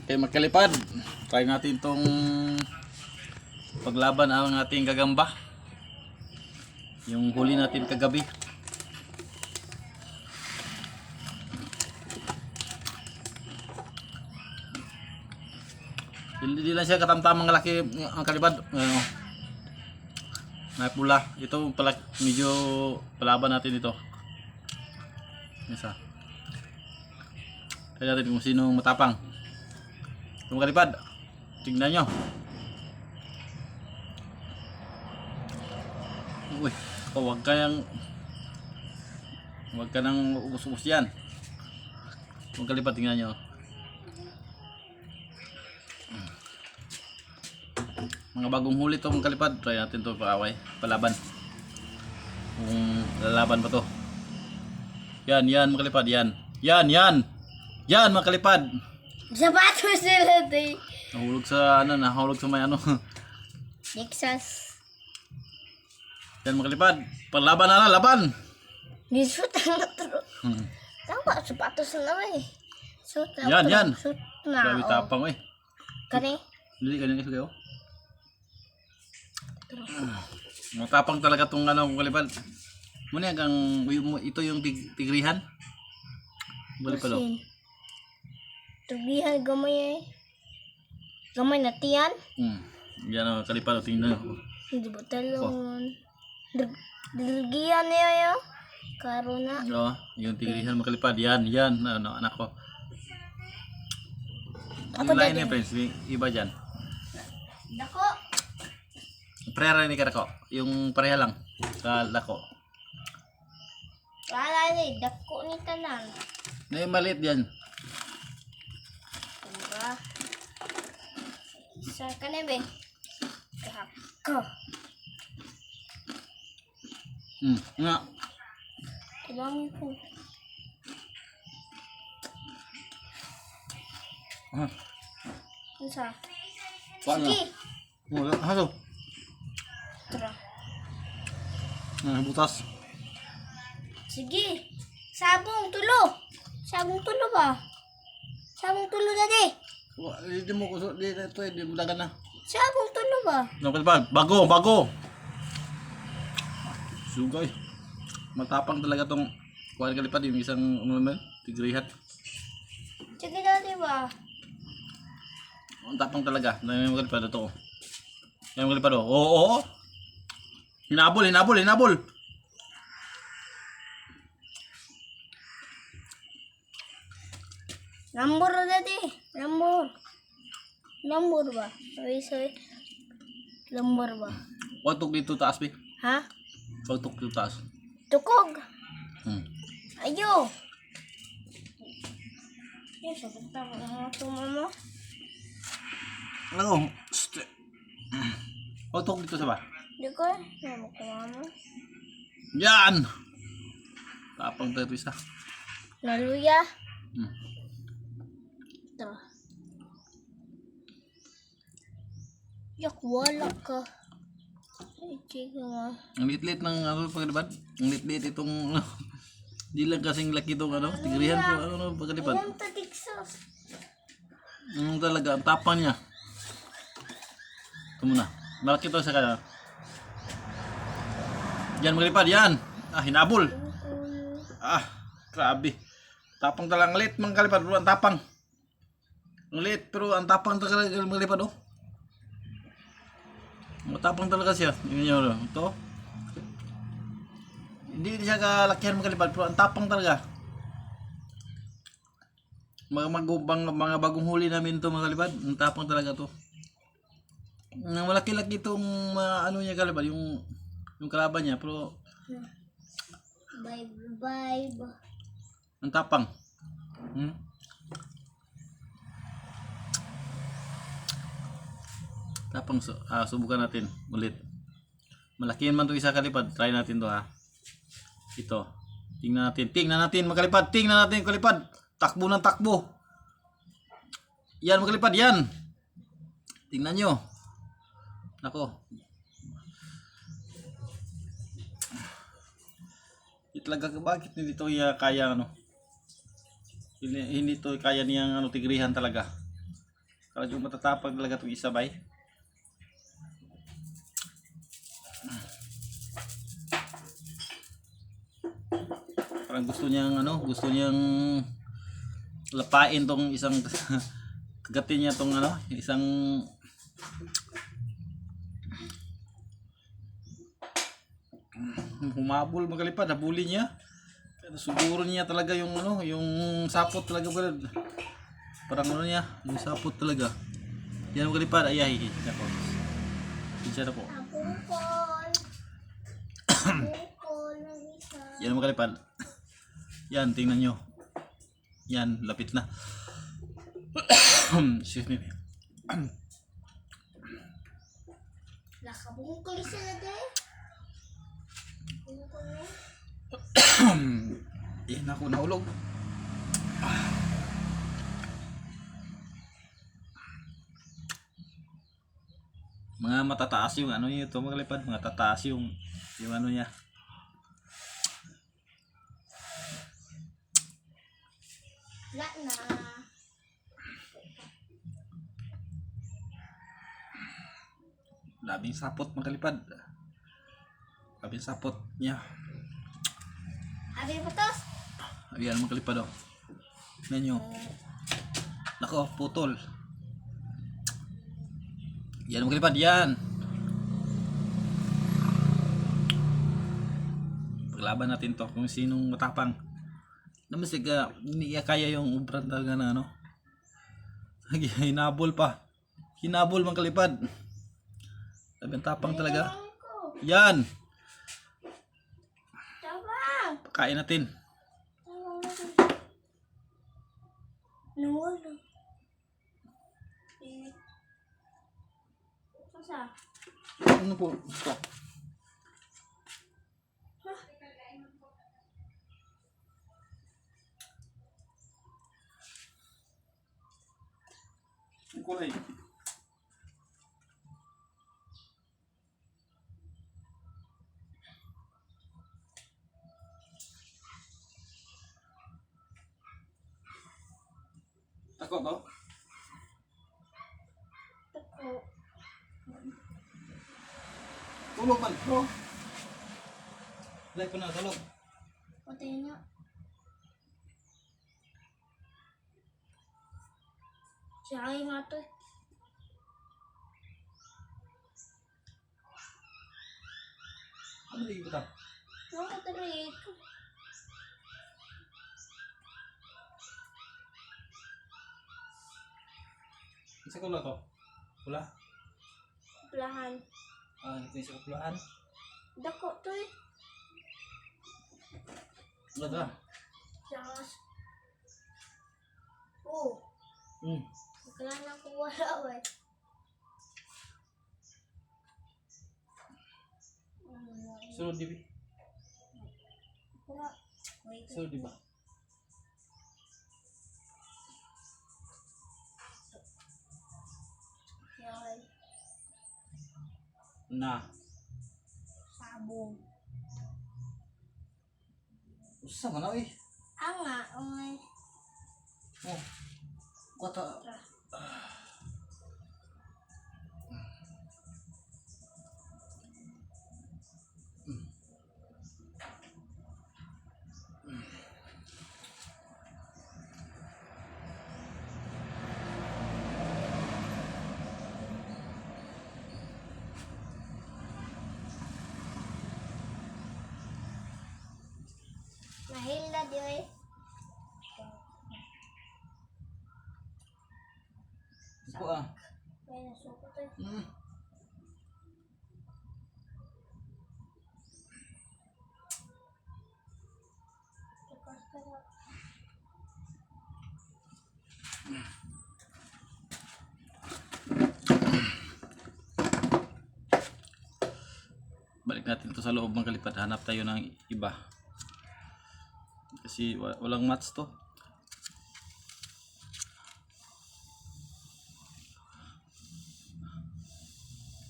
Okay, magkalipad. Try natin tong paglaban ang ating gagamba. Yung huli natin kagabi. Hindi lang siya katamtamang laki ang kalipad. Ano? May pula. Ito pala medyo palaban natin ito. Isa. Kaya natin kung sino matapang. Kung kalipad, tingnan nyo. Uy, huwag ka nang ubus-ubus yan. Kung kalipad, tingnan nyo. Mga bagong huli to mga kalipad. Try natin to palaban. Kung lalaban pa to. Yan mga kalipad, yan. Yan mga kalipad. Sapatos nila ito. Nahulog sa may ano. Texas. Yan mga kalipad. Palaban na laban. Nisut ang naturo. Tama, sapatos na naman eh. Yan. Sut na. Grabe tapang eh. Kani? Hindi kasi kayo. Matapang talaga tong ano mga kalipad. Muna ito yung tigrihan. Balik pa do. Tigrihan gamay eh. Gamay na tiyan. Yan ang kalipad, tingnan nyo. Hindi ba talon? Dilgihan niya yun. Karo na. Yung tigrihan mga kalipad. Yan. Anak ko. Ako Yung lain dati. niya friends. Iba dyan. Dako. Pareha ni Karako. Yung pareha lang. Sa lako. Kala ni, dako ni tanan. Na yung maliit yan. Diba? Sa kanebe. Kako. Nga. Kailangan ko. Isa. Paano? Sige. Wala. Haso. Tara. Butas. Sige. Sabong tulo. Sabong tulo ba? Sabong tulo dati. Hindi mo kusot. Hindi mo dagan na. Sabong tulo ba? Bago. Sugay. Matapang talaga tong kuha kalipad yung isang tigrihat. Sige dati ba? Ang tapang talaga. May mga kalipad ito. Yung mga kalipad Oo. Hinabol. Lambor dati. Lambor ba? Sorry. Lambor ba? Huwag tuk dito taas, be. Ha? Huwag tuk dito taas. Tukog. Ayo. Yes, sakit ako ng mama. Ano? Huwag tuk dito sa ba? Di ko, mama ko mama. Yan! Tapang tayo isa. Naluya. Ito. Yak, wala ka. Ay, chica nga. Ang lit-lit ng pagkalipad. Ang lit-lit itong di lang kasing laki itong tigrihan ko pagkalipad. Ayan to, Texas. Talaga, ang tapang niya. Ito muna. Malaki ito sa kanya. Yan maglipad, yan. Hinabol. Grabe. Tapang talagang lit mga kalipad. Pero ang tapang. Ang lit pero ang tapang talaga mga kalipad Matapang talaga siya. Yun yun. Ito. Hindi siya kalakihan mga kalipad pero ang tapang talaga. Mga bagong huli namin ito mga kalipad. Ang tapang talaga to. Malaki-laki itong ano niya kalipad. Yung kalaban niya pero Bye. ang tapang. Tapang subukan natin ulit. Malakihan man 'to isa kalipad. Try natin 'to Ito. Tingnan natin makalipad. Tingnan natin kalipad. Takbo ng takbo. Yan makalipad yan. Tingnan nyo. Nako. Talaga bakit hindi to kaya hindi to kaya niyang tigrihan talaga. Medyo matatapang talaga itong isa bay. Parang gusto niyang ano, gusto niyang lapain tong isang kagatin niya tong ano, isang humabol magalipad, habulin niya. Siguro niya talaga yung ano, yung sapot talaga brad. Parang ano niya, yung sapot talaga. Yan magalipad, ay nako. Isa na po. Bukol. Bukol ng isa. Yan magalipad. Yan, tingnan nyo. Yan, lapit na. Excuse me. Nakabungkol isa na din. Bungkol na. Yan ako naulog. Mga matataas yung ano nito magalipad, mga tataas yung ano niya. Wala na. Labing sapot magalipad. Labing sapot niya. Abi putos. Ayan magalipad oh. Tingnan nyo. Nako, putol. Yan magalipad, yan. Paglaban natin to kung sinong matapang. Naman siga, hindi niya kaya yung ubran talaga na ano. Hinabol pa. Hinabol magalipad. Labing tapang talaga. Yan. Tabang. Pakain natin. Nawala. Masa? Ano po? Ito. Ang kulay. Takot to? Tako. Tulog man, bro. Like ko na, tulog. Patay na. Siya ay nga to. Ano yung ibutan? Ano talaga ito? Isa ko to? Pula? Plahan. Ah, ito yung sa kapulaan. Dako to eh. Ano to? Siya nga. Oh. Kailangan ko wala eh. Sunod di ba? Wala. Wait. Sunod di ba? Yan. Na. Sabong. Usa man na eh. Anga. Ungay. Oh. Kota. Nahila di eh. Ako ah. Kaya nasuko to eh. Takas ka na. Balik natin to sa loob ng kalipad. Hanap tayo ng iba. Kasi walang match to.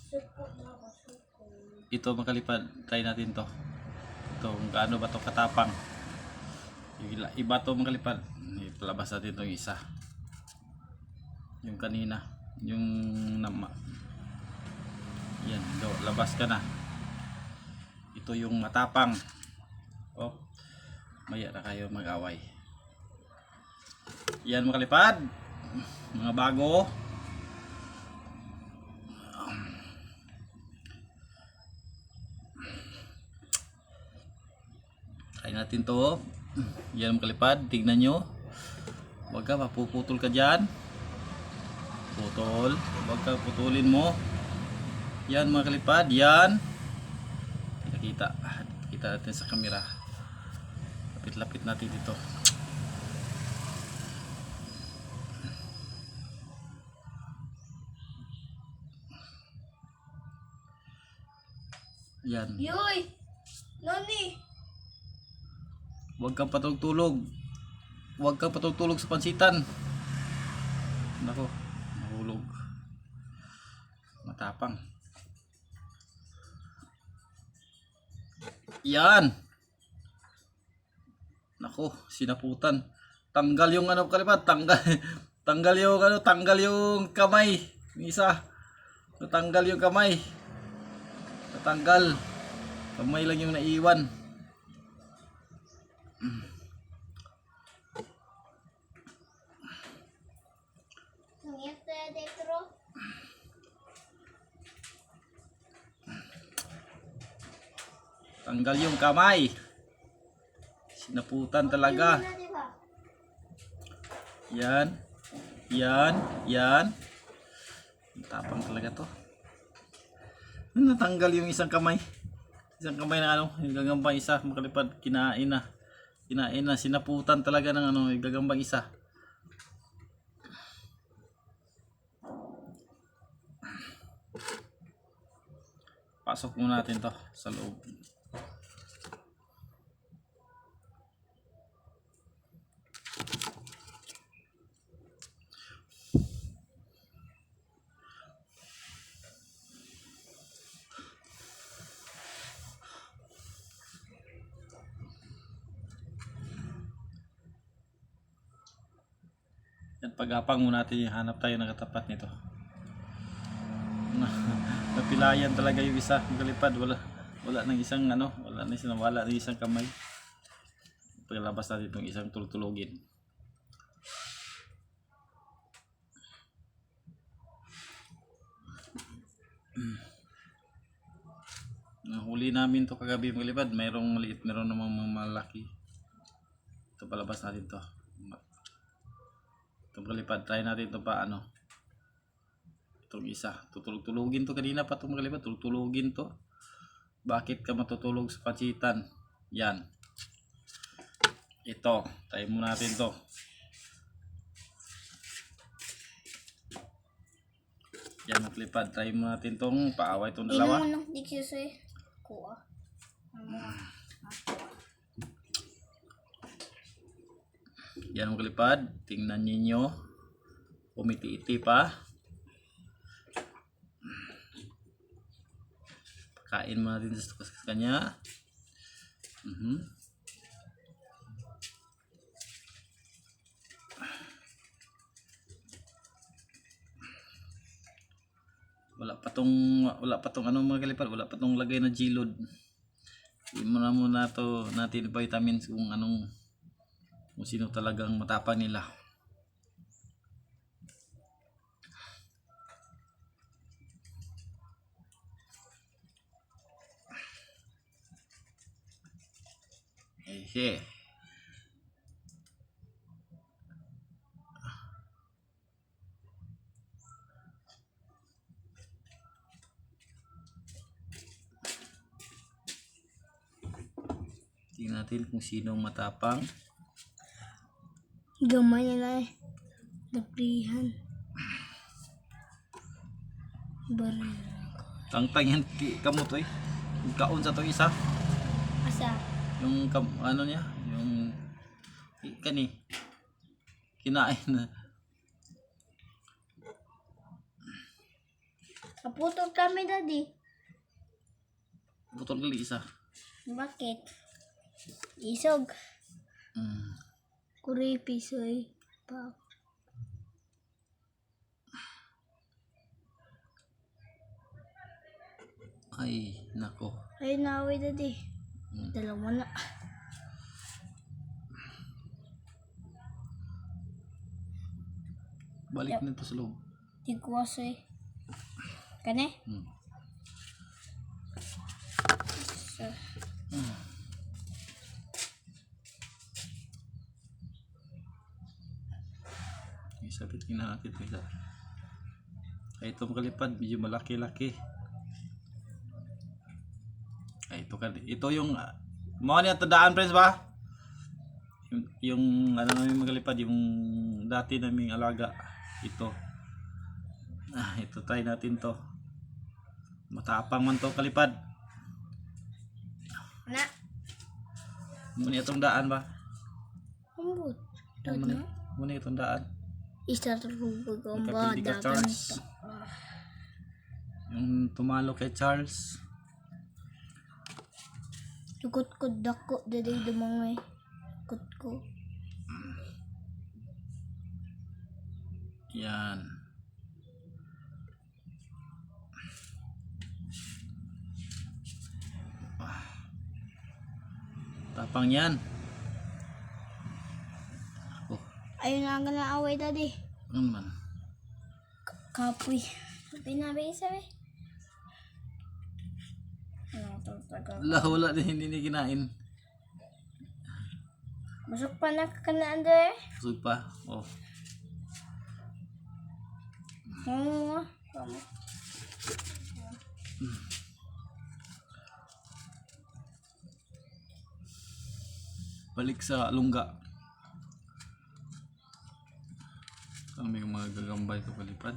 Suko na ako. Suko. Ito makalipad. Try natin to. Ito kung gaano ba to katapang. Yung iba to makalipad. Ipalabas natin to yung isa. Yung kanina. Yung nama. Yan, labas ka na. Ito yung matapang. Oh, maya na kayo mag-away. Yan mga kalipad, mga bago. Try natin to. Yan mga kalipad, tignan nyo. Huwag ka, mapuputol ka dyan. Putol, huwag ka putulin mo. Yan mga kalipad, yan. Kita natin sa camera. Lapit natin dito. Yan. Yoy! Nani! Huwag kang patulog. Huwag kang patulog sa pansitan. Nako, nahulog. Matapang. Yan. Nako, sinaputan. Tanggal yung ano kalipad, tanggal yung ano, tanggal yung kamay. Yung isa. Natanggal yung kamay. Natanggal. Kamay lang yung naiwan. Tanggal yung kamay. Sinaputan talaga. Yan. Yan. Yan. Tapang talaga to. Natanggal yung isang kamay. Isang kamay na ano, yung gagambang isa, makalipad, kinain na. Kinain na, sinaputan talaga ng ano, yung gagambang isa. Pasok muna natin to sa loob. Yan, pagapang muna natin, hanap tayo ng katapat nito. Napilayan talaga yung isa, magalipad, wala nang isang ano, wala nang isang kamay. Paglabas natin itong isang tultulugin. Nahuli namin to kagabi magalipad, mayroong maliit, mayroong namang malaki. Ito palabas natin to. Ito magalipad, try natin to pa ano. Itong isa, tutulog-tulugin to kanina pa itong magalipad, tutulugin to. Bakit ka matutulog sa pansitan? Yan. Ito, try mo natin to. Yan maglipad, try mo natin tong paaway itong dalawa. Ino mo nang diksusay. Kuha. Yan maglipad, tingnan ninyo. Umiti-iti pa. Kain mo natin sa kanya. Wala pa tong ano mga kalipad, wala pa tong lagay na G-load. Muna to natin vitamins kung sino talagang matapang nila. Ehe. Tingnan natin kung sino matapang. Gamay na eh. Naprihan. Baril. Tangtang yan kamot eh. Kaon sa to isa. Asa? Yung ano niya, yung kani kinain na. Kaputol kami daddy. Butol gali isa. Bakit? Isog. Kuripi soy. Pa. Ayun na away dati. Dalawa na. Balik nito sa loob. Tigwas eh. Kane? So, Sabit na natin ito. Ay, ito makalipad, medyo malaki-laki. Ay, ito yung mga niya tandaan, friends ba? Yung ano namin makalipad, yung dati naming alaga. Ito. Ito try natin to. Matapang man to kalipad. na. Muna itong daan ba? Ambot. Muna itong daan. Isa rubog ang Magkapindi bada. ka, Charles. Yung tumalo kay Charles. Tukot ko dako dali dumangay. Tukot ko. Yan. Tapang yan. Oh, Ayun na nga na away dati. ano man. Kapoy. Sabi na ba isa eh? Ano to tagal. Wala din hindi ni kinain. Masuk pa na kakanaan deh. Sud pa. Oh. Oo. Kamu. Balik sa lungga. May mga gagambay ito palipad.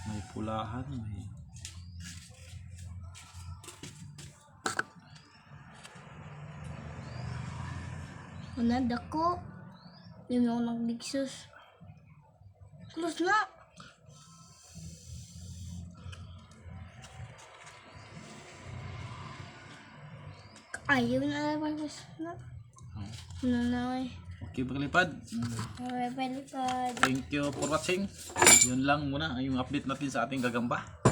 May pulahan, may Una dako. Yung ako nagligsus. Close na. Ayaw na naman na. Ano na eh. okay palipad. Okay, bye. Thank you for watching. Yun lang muna yung update natin sa ating gagamba.